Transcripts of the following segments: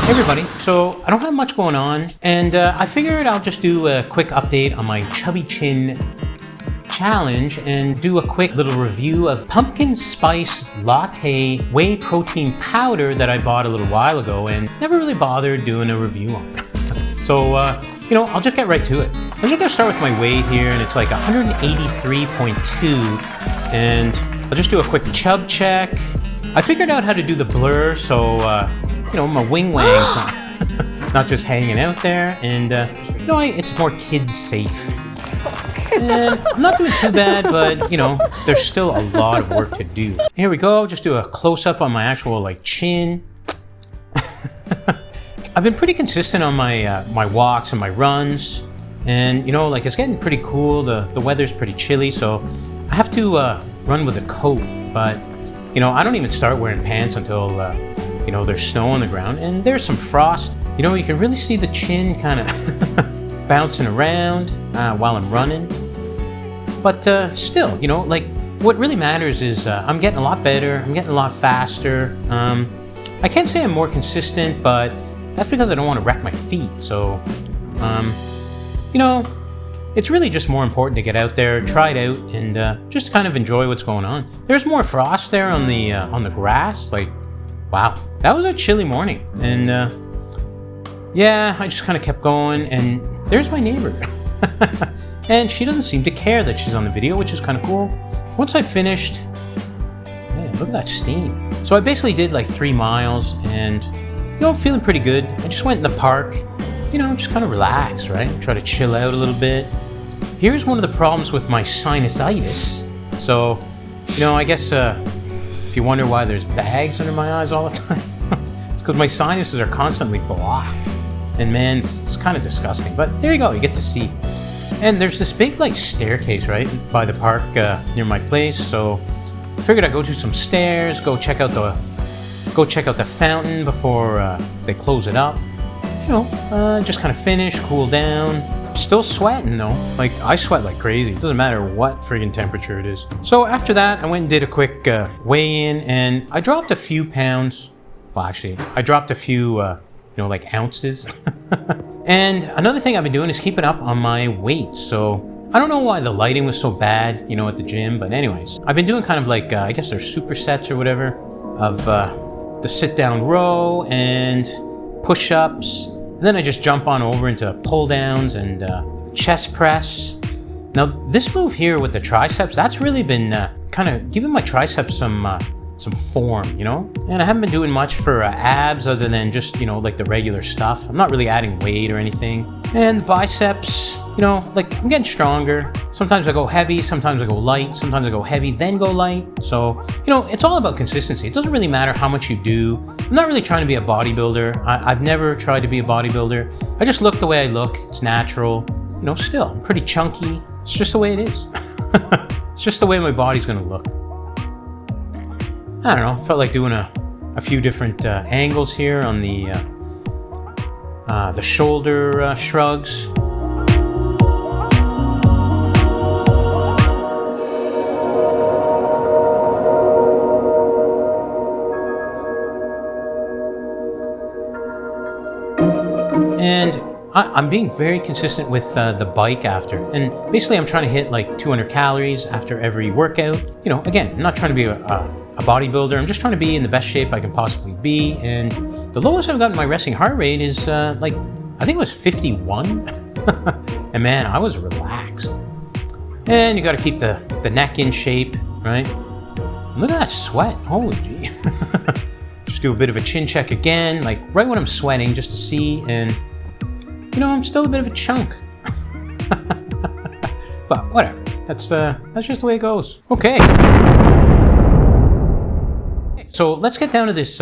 Hey everybody, so I don't have much going on, and I figured I'll just do a quick update on my Chubby Chin challenge and do a quick little review of pumpkin spice latte whey protein powder that I bought a little while ago and never really bothered doing a review on. So, I'll just get right to it. I'm just gonna start with my weight here, and it's like 183.2, and I'll just do a quick chub check. I figured out how to do the blur, so my wing wang's not just hanging out there, and it's more kids safe. And I'm not doing too bad, but there's still a lot of work to do. Here we go. Just do a close up on my actual chin. I've been pretty consistent on my walks and my runs, and it's getting pretty cool. The weather's pretty chilly, so I have to run with a coat. But I don't even start wearing pants until there's snow on the ground and there's some frost. You can really see the chin kind of bouncing around while I'm running. But still, what really matters is I'm getting a lot better. I'm getting a lot faster. I can't say I'm more consistent, but that's because I don't want to wreck my feet. So, it's really just more important to get out there, try it out, and just kind of enjoy what's going on. There's more frost there on the grass. Wow, that was a chilly morning. And I just kind of kept going, and there's my neighbor. And she doesn't seem to care that she's on the video, which is kind of cool. Once I finished, man, look at that steam. So I basically did 3 miles, and feeling pretty good. I just went in the park, just kind of relax, right? Try to chill out a little bit. Here's one of the problems with my sinusitis. So, I guess if you wonder why there's bags under my eyes all the time, it's because my sinuses are constantly blocked. And man, it's kind of disgusting. But there you go, you get to see. And there's this big staircase right by the park near my place. So I figured I'd go do some stairs, go check out the fountain before they close it up. Just kind of finish, cool down. Still sweating though. I sweat like crazy. It doesn't matter what friggin' temperature it is. So after that, I went and did a quick weigh-in, and I dropped a few pounds. Well, actually, I dropped a few, ounces. And another thing I've been doing is keeping up on my weight. So I don't know why the lighting was so bad, at the gym. But anyways, I've been doing kind of I guess they're supersets or whatever of the sit-down row and push-ups. And then I just jump on over into pull-downs and chest press. Now, this move here with the triceps, that's really been kind of giving my triceps some form, And I haven't been doing much for abs other than just, the regular stuff. I'm not really adding weight or anything. And the biceps, I'm getting stronger. Sometimes I go heavy, sometimes I go light, sometimes I go heavy, then go light. So, it's all about consistency. It doesn't really matter how much you do. I'm not really trying to be a bodybuilder. I've never tried to be a bodybuilder. I just look the way I look. It's natural. Still, I'm pretty chunky. It's just the way it is. It's just the way my body's gonna look. I don't know, felt like doing a few different angles here on the shoulder shrugs. And I'm being very consistent with the bike after. And basically I'm trying to hit 200 calories after every workout. Again, I'm not trying to be a bodybuilder. I'm just trying to be in the best shape I can possibly be. And the lowest I've gotten my resting heart rate is I think it was 51. And man, I was relaxed. And you got to keep the neck in shape, right? Look at that sweat. Holy gee. Just do a bit of a chin check again, right when I'm sweating, just to see. And I'm still a bit of a chunk. But whatever. That's just the way it goes. Okay. So let's get down to this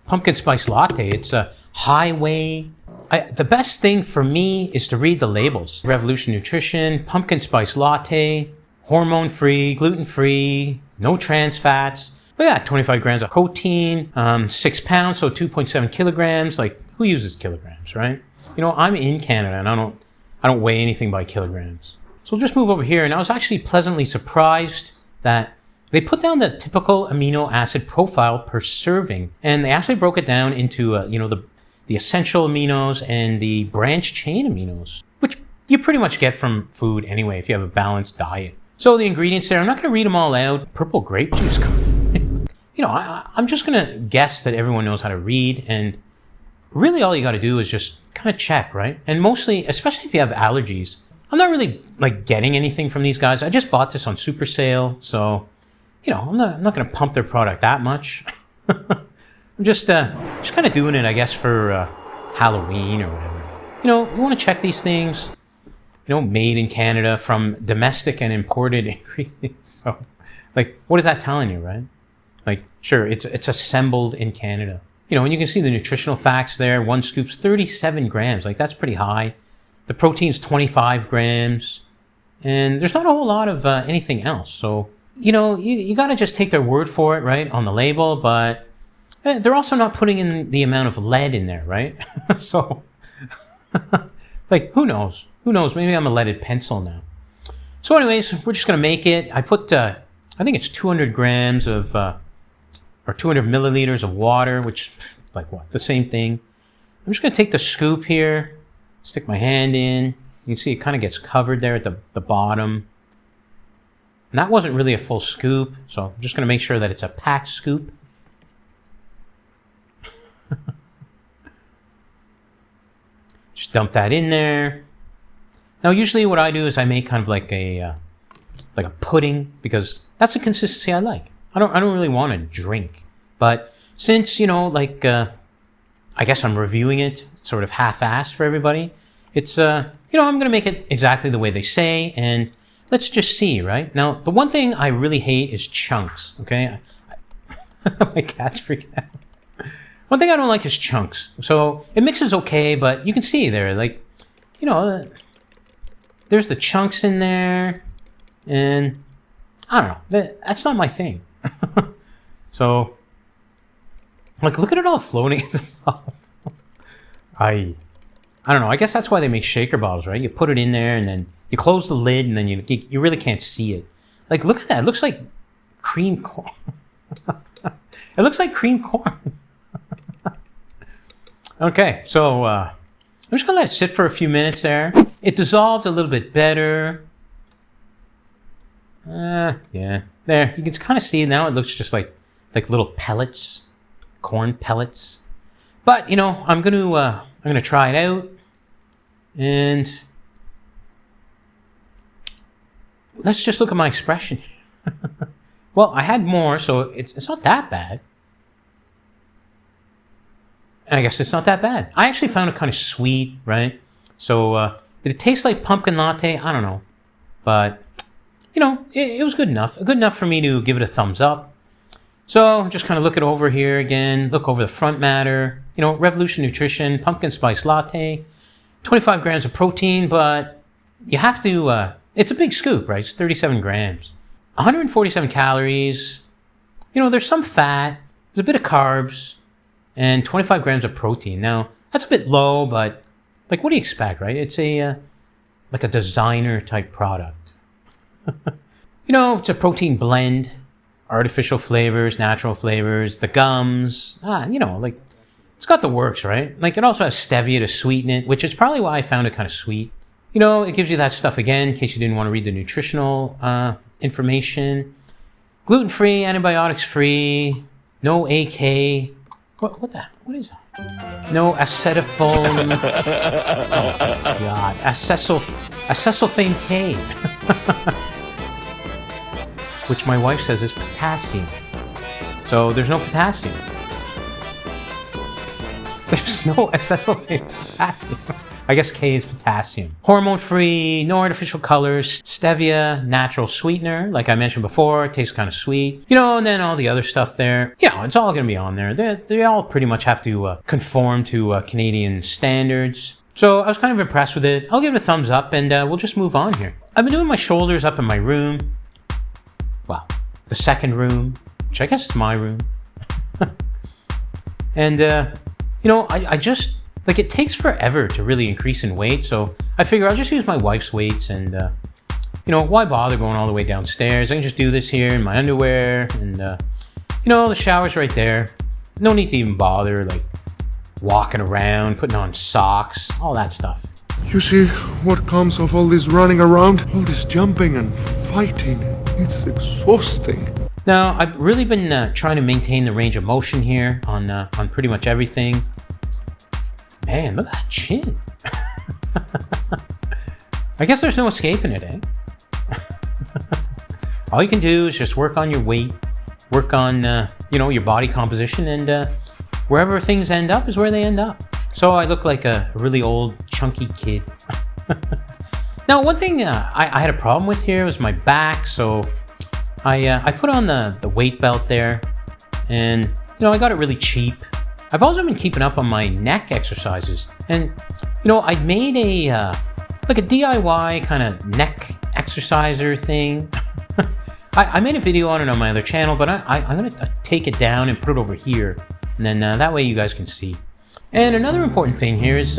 pumpkin spice latte. It's a high whey. The best thing for me is to read the labels. Revolution Nutrition, pumpkin spice latte, hormone-free, gluten-free, no trans fats. Look at that, 25 grams of protein, 6 pounds, so 2.7 kilograms. Who uses kilograms, right? I'm in Canada and I don't weigh anything by kilograms. So we'll just move over here, and I was actually pleasantly surprised that they put down the typical amino acid profile per serving, and they actually broke it down into the essential aminos, and the branched chain aminos, which you pretty much get from food anyway if you have a balanced diet. So the ingredients there, I'm not going to read them all out. Purple grape juice. I'm just going to guess that everyone knows how to read, and really all you got to do is just kind of check, right? And mostly, especially if you have allergies, I'm not really like getting anything from these guys. I just bought this on super sale, so I'm not going to pump their product that much. I'm just kind of doing it, I guess, for Halloween or whatever. You want to check these things. Made in Canada from domestic and imported ingredients. So, like, what is that telling you, right? Like, sure, it's assembled in Canada. And you can see the nutritional facts there. 1 scoop's 37 grams. Like, that's pretty high. The protein's 25 grams. And there's not a whole lot of anything else. So, you got to just take their word for it, right, on the label. But they're also not putting in the amount of lead in there, right? So, like, who knows? Who knows? Maybe I'm a leaded pencil now. So anyways, we're just going to make it. I put, I think it's 200 grams of, or 200 milliliters of water, which, like what? The same thing. I'm just going to take the scoop here, stick my hand in. You can see it kind of gets covered there at the bottom. And that wasn't really a full scoop, so I'm just going to make sure that it's a packed scoop. Just dump that in there. Now, usually what I do is I make kind of like a pudding, because that's the consistency I like. I don't really want to drink, but since I guess I'm reviewing it sort of half-assed for everybody. It's I'm going to make it exactly the way they say, and let's just see, right? Now, the one thing I really hate is chunks. Okay, my cat's freaking out. One thing I don't like is chunks. So it mixes okay, but you can see there, like, there's the chunks in there, and I don't know. That's not my thing. So, like, look at it all floating at the top. I don't know. I guess that's why they make shaker bottles, right? You put it in there, and then you close the lid, and then you really can't see it. Like, look at that. It looks like cream corn. It looks like cream corn. Okay, so I'm just going to let it sit for a few minutes there. It dissolved a little bit better. Yeah. There, you can kind of see now it looks just like little pellets, corn pellets. But, I'm going to try it out. And let's just look at my expression. Well, I had more, so it's not that bad. And I guess it's not that bad. I actually found it kind of sweet, right? So, did it taste like pumpkin latte? I don't know. But, it was good enough. Good enough for me to give it a thumbs up. So, just kind of look it over here again. Look over the front matter. Revolution Nutrition, pumpkin spice latte. 25 grams of protein, but you have to, it's a big scoop, right? It's 37 grams. 147 calories. There's some fat. There's a bit of carbs. And 25 grams of protein. Now, that's a bit low, but like, what do you expect, right? It's like a designer type product. It's a protein blend, artificial flavors, natural flavors, the gums, like, it's got the works, right? Like, it also has stevia to sweeten it, which is probably why I found it kind of sweet. It gives you that stuff again, in case you didn't want to read the nutritional information. Gluten-free, antibiotics-free, no AK. What is that? No acetylphone. Oh, God. Acetylphane K. Which my wife says is potassium. So there's no potassium. There's no acetylphane potassium. I guess K is potassium. Hormone-free, no artificial colors, stevia, natural sweetener, like I mentioned before, it tastes kind of sweet. And then all the other stuff there, it's all going to be on there. They all pretty much have to conform to Canadian standards. So I was kind of impressed with it. I'll give it a thumbs up, and we'll just move on here. I've been doing my shoulders up in my room. Well, the second room, which I guess is my room. And, I just... Like, it takes forever to really increase in weight, so I figure I'll just use my wife's weights, and, why bother going all the way downstairs? I can just do this here in my underwear, and, the shower's right there. No need to even bother, like, walking around, putting on socks, all that stuff. You see what comes of all this running around? All this jumping and fighting. It's exhausting. Now, I've really been trying to maintain the range of motion here on pretty much everything. Man, look at that chin. I guess there's no escaping it, eh? All you can do is just work on your weight, work on, your body composition, and wherever things end up is where they end up. So I look like a really old, chunky kid. Now, one thing I had a problem with here was my back, so I put on the weight belt there, and, I got it really cheap. I've also been keeping up on my neck exercises, and, I made a DIY kind of neck exerciser thing. I made a video on it on my other channel, but I'm going to take it down and put it over here, and then that way you guys can see. And another important thing here is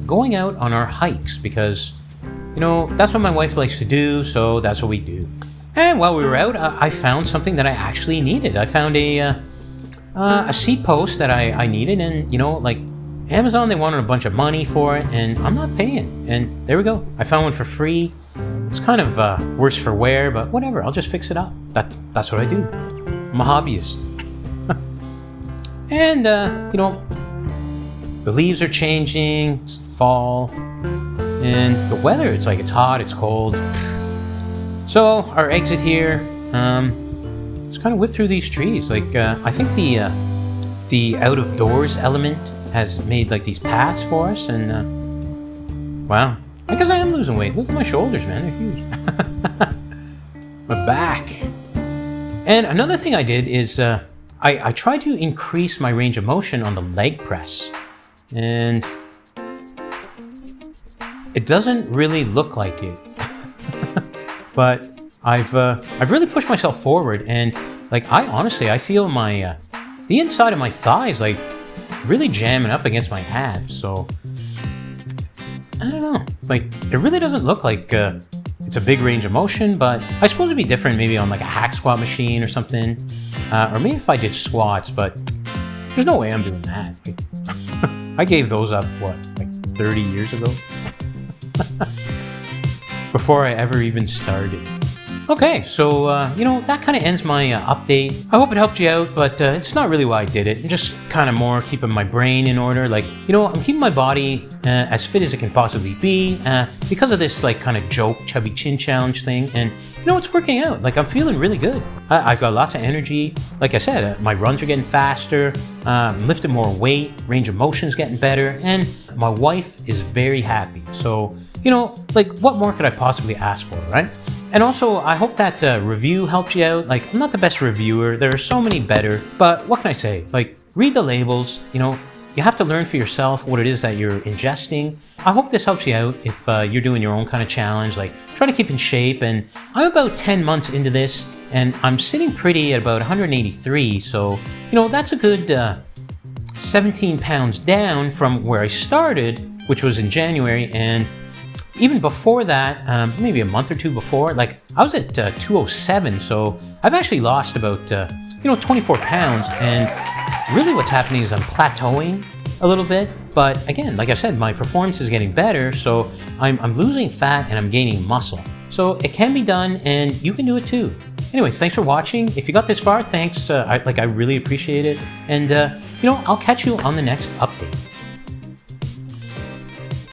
going out on our hikes, because, that's what my wife likes to do, so that's what we do. And while we were out, I found something that I actually needed. I found a seat post that I needed, and, Amazon, they wanted a bunch of money for it, and I'm not paying. And there we go. I found one for free. It's kind of worse for wear, but whatever. I'll just fix it up. That's what I do. I'm a hobbyist. And, the leaves are changing. It's fall. And the weather, it's hot, it's cold. So our exit here, let's kind of whip through these trees. I think the out of doors element has made these paths for us, and wow, I guess I am losing weight. Look at my shoulders, man, they're huge. My back. And another thing I did is I tried to increase my range of motion on the leg press, and it doesn't really look like it. But I've really pushed myself forward, and I feel my the inside of my thighs really jamming up against my abs. So I don't know, it really doesn't look like it's a big range of motion, but I suppose it'd be different maybe on a hack squat machine or something, or maybe if I did squats, but there's no way I'm doing that. I gave those up 30 years ago. Before I ever even started. Okay, so, that kind of ends my update. I hope it helped you out, but it's not really why I did it. I'm just kind of more keeping my brain in order. I'm keeping my body as fit as it can possibly be because of this, kind of joke Chubby Chin challenge thing. And, it's working out. I'm feeling really good. I've got lots of energy. Like I said, my runs are getting faster. I'm lifting more weight. Range of motion's getting better. And my wife is very happy. So, what more could I possibly ask for, right? And also, I hope that review helped you out. I'm not the best reviewer. There are so many better. But what can I say? Read the labels. You have to learn for yourself what it is that you're ingesting. I hope this helps you out if you're doing your own kind of challenge. Try to keep in shape. And I'm about 10 months into this, and I'm sitting pretty at about 183. So, that's a good 17 pounds down from where I started, which was in January. And even before that, maybe a month or two before, I was at 207, so I've actually lost about, 24 pounds, and really what's happening is I'm plateauing a little bit, but again, like I said, my performance is getting better, so I'm losing fat and I'm gaining muscle. So it can be done, and you can do it too. Anyways, thanks for watching. If you got this far, thanks, I really appreciate it, and, I'll catch you on the next update.